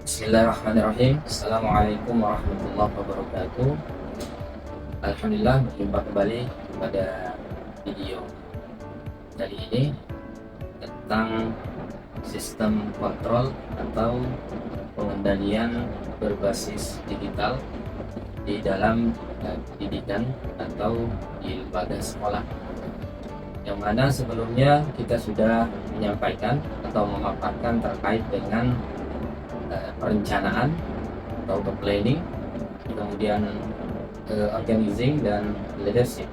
Bismillahirrahmanirrahim. Assalamualaikum warahmatullahi wabarakatuh. Alhamdulillah, berjumpa kembali pada video kali ini tentang sistem kontrol atau pengendalian berbasis digital di dalam pendidikan atau di lembaga sekolah, yang mana sebelumnya kita sudah menyampaikan atau memaparkan terkait dengan perencanaan atau planning, kemudian organizing dan leadership.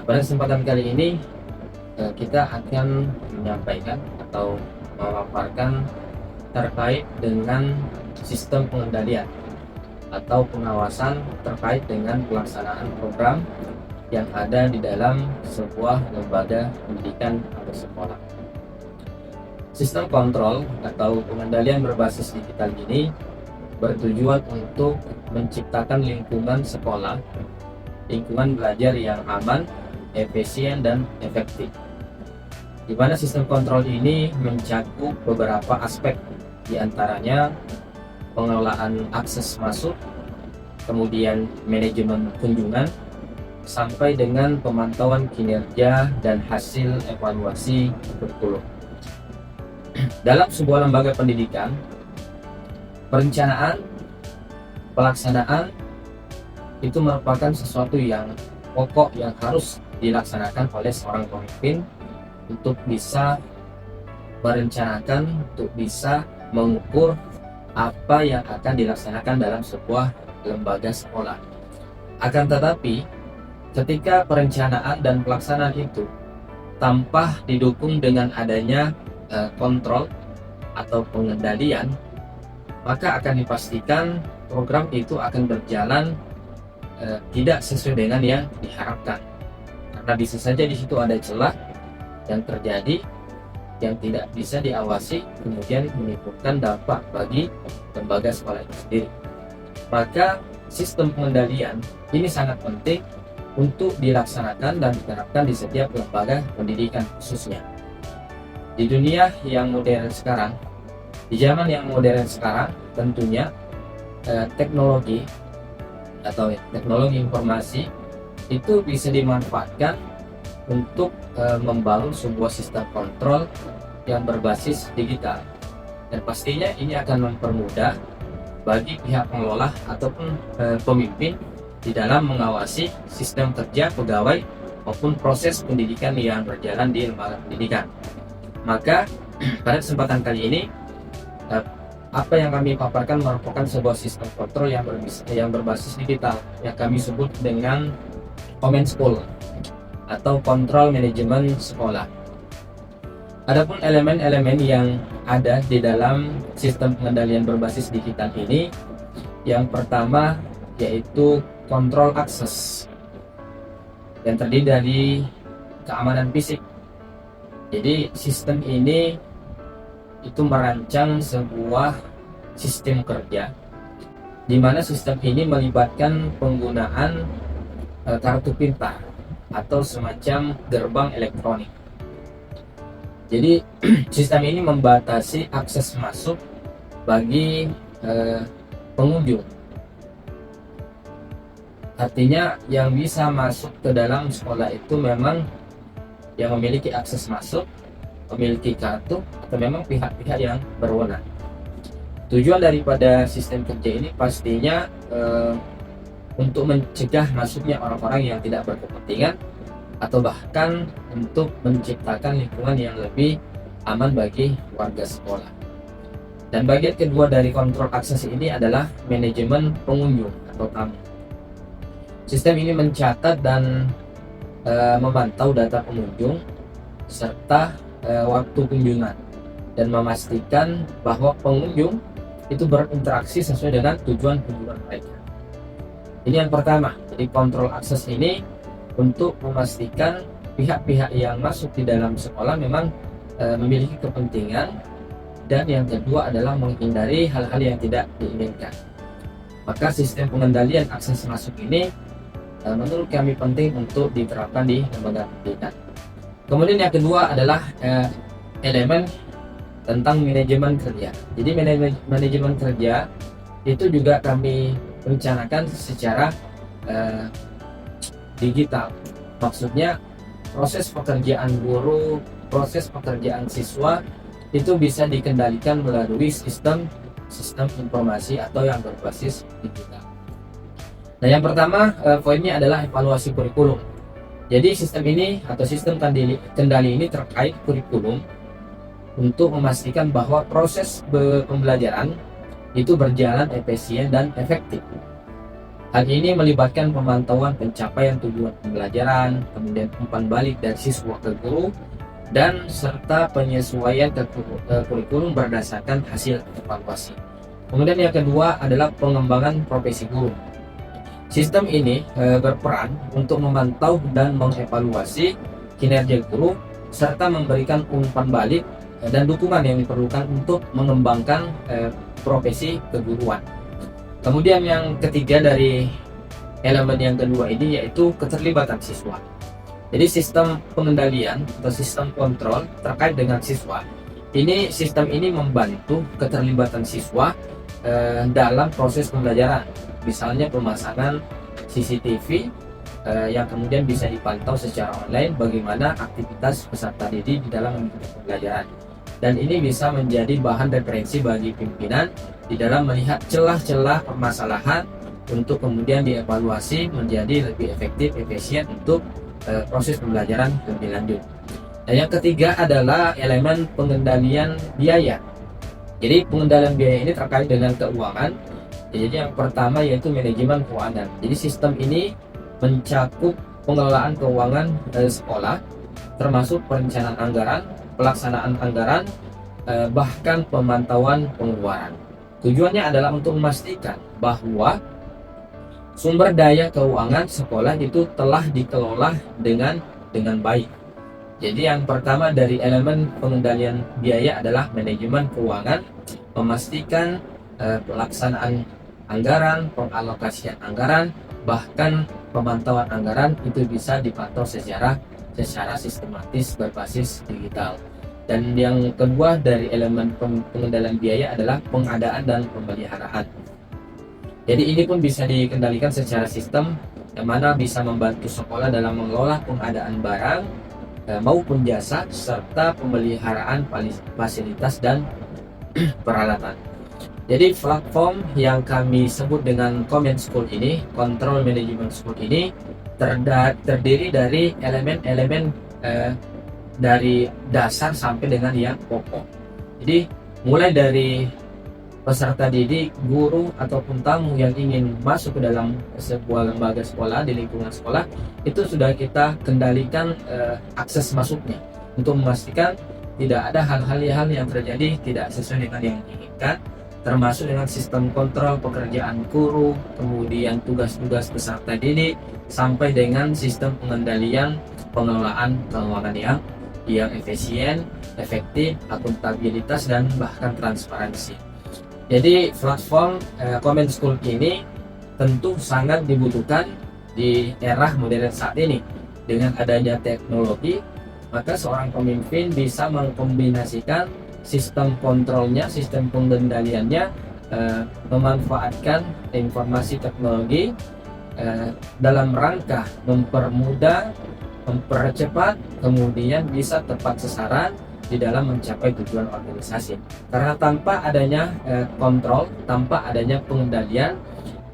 Pada kesempatan kali ini kita akan menyampaikan atau memaparkan terkait dengan sistem pengendalian atau pengawasan terkait dengan pelaksanaan program yang ada di dalam sebuah lembaga pendidikan atau sekolah. Sistem kontrol atau pengendalian berbasis digital ini bertujuan untuk menciptakan lingkungan sekolah, lingkungan belajar yang aman, efisien, dan efektif. Di mana sistem kontrol ini mencakup beberapa aspek, diantaranya pengelolaan akses masuk, kemudian manajemen kunjungan, sampai dengan pemantauan kinerja dan hasil evaluasi kurikulum. Dalam sebuah lembaga pendidikan, perencanaan, pelaksanaan itu merupakan sesuatu yang pokok yang harus dilaksanakan oleh seorang pemimpin untuk bisa merencanakan, untuk bisa mengukur apa yang akan dilaksanakan dalam sebuah lembaga sekolah. Akan tetapi, ketika perencanaan dan pelaksanaan itu tanpa didukung dengan adanya kontrol atau pengendalian, maka akan dipastikan program itu akan berjalan tidak sesuai dengan yang diharapkan, karena bisa saja di situ ada celah yang terjadi yang tidak bisa diawasi, kemudian menimbulkan dampak bagi lembaga sekolah itu sendiri. Maka sistem pengendalian ini sangat penting untuk dilaksanakan dan diterapkan di setiap lembaga pendidikan khususnya. Di dunia yang modern sekarang, di zaman yang modern sekarang, tentunya teknologi atau teknologi informasi itu bisa dimanfaatkan untuk membangun sebuah sistem kontrol yang berbasis digital, dan pastinya ini akan mempermudah bagi pihak pengelola ataupun pemimpin di dalam mengawasi sistem kerja pegawai maupun proses pendidikan yang berjalan di lembaga pendidikan. Maka pada kesempatan kali ini apa yang kami paparkan merupakan sebuah sistem kontrol yang berbasis digital yang kami sebut dengan Command School atau kontrol manajemen sekolah. Adapun elemen-elemen yang ada di dalam sistem pengendalian berbasis digital ini, yang pertama yaitu kontrol akses yang terdiri dari keamanan fisik. Jadi sistem ini itu merancang sebuah sistem kerja di mana sistem ini melibatkan penggunaan kartu pintar atau semacam gerbang elektronik. Jadi sistem ini membatasi akses masuk bagi pengunjung. Artinya yang bisa masuk ke dalam sekolah itu memang yang memiliki akses masuk, memiliki kartu, atau memang pihak-pihak yang berwenang. Tujuan daripada sistem kerja ini pastinya untuk mencegah masuknya orang-orang yang tidak berkepentingan, atau bahkan untuk menciptakan lingkungan yang lebih aman bagi warga sekolah. Dan bagian kedua dari kontrol akses ini adalah manajemen pengunjung atau tamu. Sistem ini mencatat dan memantau data pengunjung serta waktu kunjungan, dan memastikan bahwa pengunjung itu berinteraksi sesuai dengan tujuan kunjungan mereka. Ini yang pertama. Jadi kontrol akses ini untuk memastikan pihak-pihak yang masuk di dalam sekolah memang memiliki kepentingan, dan yang kedua adalah menghindari hal-hal yang tidak diinginkan. Maka sistem pengendalian akses masuk ini menurut kami penting untuk diterapkan di lembaga pendidikan. Kemudian yang kedua adalah elemen tentang manajemen kerja. Jadi manajemen kerja itu juga kami rencanakan secara digital. Maksudnya proses pekerjaan guru, proses pekerjaan siswa itu bisa dikendalikan melalui sistem informasi atau yang berbasis digital. Nah, yang pertama poinnya adalah evaluasi kurikulum. Jadi sistem ini atau sistem kendali ini terkait kurikulum untuk memastikan bahwa proses pembelajaran itu berjalan efisien dan efektif. Hal ini melibatkan pemantauan pencapaian tujuan pembelajaran, kemudian umpan balik dari siswa ke guru, dan serta penyesuaian kurikulum berdasarkan hasil evaluasi. Kemudian yang kedua adalah pengembangan profesi guru. Sistem ini berperan untuk memantau dan mengevaluasi kinerja guru serta memberikan umpan balik dan dukungan yang diperlukan untuk mengembangkan profesi keguruan. Kemudian yang ketiga dari elemen yang kedua ini yaitu keterlibatan siswa. Jadi sistem pengendalian atau sistem kontrol terkait dengan siswa. Sistem ini membantu keterlibatan siswa dalam proses pembelajaran. Misalnya pemasangan CCTV yang kemudian bisa dipantau secara online bagaimana aktivitas peserta didik di dalam pembelajaran. Dan ini bisa menjadi bahan referensi bagi pimpinan di dalam melihat celah-celah permasalahan untuk kemudian dievaluasi menjadi lebih efektif, efisien untuk proses pembelajaran lebih lanjut. Dan yang ketiga adalah elemen pengendalian biaya. Jadi pengendalian biaya ini terkait dengan keuangan. Jadi yang pertama yaitu manajemen keuangan. Jadi sistem ini mencakup pengelolaan keuangan sekolah, termasuk perencanaan anggaran, pelaksanaan anggaran, bahkan pemantauan pengeluaran. Tujuannya adalah untuk memastikan bahwa sumber daya keuangan sekolah itu telah dikelola dengan baik. Jadi yang pertama dari elemen pengendalian biaya adalah manajemen keuangan, memastikan pelaksanaan anggaran, pengalokasian anggaran, bahkan pemantauan anggaran itu bisa dipantau secara sistematis berbasis digital. Dan yang kedua dari elemen pengendalian biaya adalah pengadaan dan pemeliharaan. Jadi ini pun bisa dikendalikan secara sistem yang mana bisa membantu sekolah dalam mengelola pengadaan barang maupun jasa serta pemeliharaan fasilitas dan peralatan. Jadi platform yang kami sebut dengan Command School ini, Control Management School ini terdiri dari elemen-elemen dari dasar sampai dengan yang pokok. Jadi mulai dari peserta didik, guru ataupun tamu yang ingin masuk ke dalam sebuah lembaga sekolah di lingkungan sekolah itu sudah kita kendalikan akses masuknya untuk memastikan tidak ada hal-hal yang terjadi tidak sesuai dengan yang diinginkan, termasuk dengan sistem kontrol pekerjaan guru, kemudian tugas-tugas peserta didik, sampai dengan sistem pengendalian pengelolaan keuangan yang efisien, efektif, akuntabilitas, dan bahkan transparansi. Jadi platform Command School ini tentu sangat dibutuhkan di era modern saat ini. Dengan adanya teknologi, maka seorang pemimpin bisa mengkombinasikan sistem kontrolnya, sistem pengendaliannya, memanfaatkan informasi teknologi dalam rangka mempermudah, mempercepat, kemudian bisa tepat sasaran di dalam mencapai tujuan organisasi. Karena tanpa adanya kontrol, tanpa adanya pengendalian,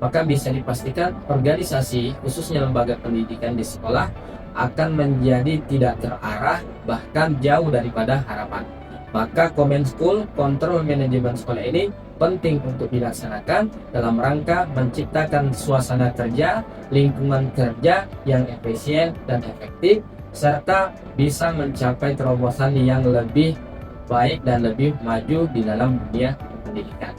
maka bisa dipastikan organisasi, khususnya lembaga pendidikan di sekolah, akan menjadi tidak terarah, bahkan jauh daripada harapan. Maka Command School, kontrol manajemen sekolah ini penting untuk dilaksanakan dalam rangka menciptakan suasana kerja, lingkungan kerja yang efisien dan efektif, serta bisa mencapai terobosan yang lebih baik dan lebih maju di dalam dunia pendidikan.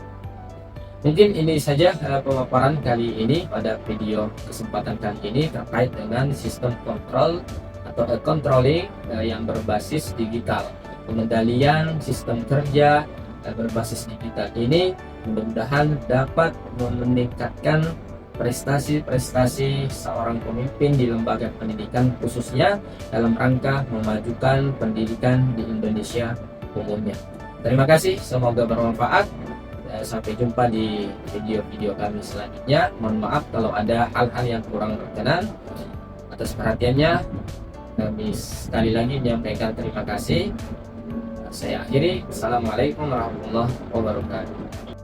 Mungkin ini saja pemaparan kali ini pada video kesempatan kali ini terkait dengan sistem kontrol atau controlling yang berbasis digital. Pengendalian sistem kerja berbasis digital ini mudah-mudahan dapat meningkatkan prestasi-prestasi seorang pemimpin di lembaga pendidikan, khususnya dalam rangka memajukan pendidikan di Indonesia umumnya. Terima kasih, semoga bermanfaat. Sampai jumpa di video-video kami selanjutnya. Mohon maaf kalau ada hal-hal yang kurang berkenan. Atas perhatiannya, kami sekali lagi menyampaikan terima kasih. Saya akhiri. Assalamualaikum warahmatullahi wabarakatuh.